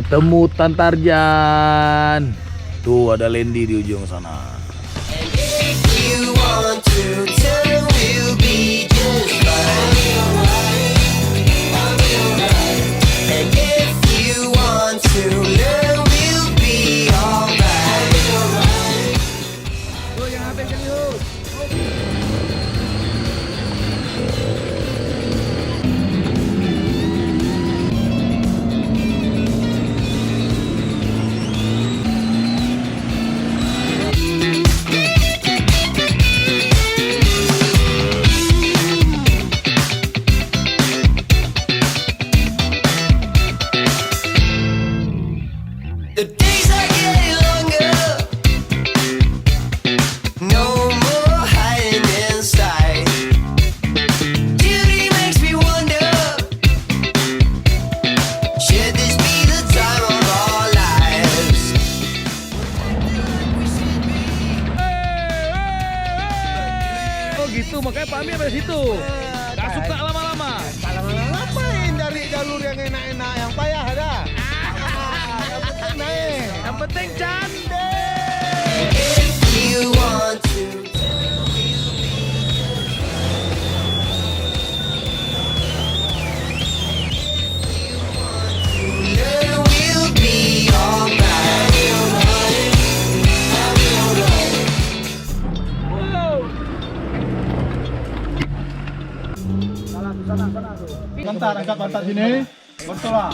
ketemu Tantarjan. Tuh ada Lendi di ujung sana. Gitu, makanya Pak Ami sampai situ. Gak suka lama-lama. Ngapain dari jalur yang enak-enak, yang payah ada. Yang penting naik. Yang penting cantik. Bentar, angkat pantat sini. Betul lah.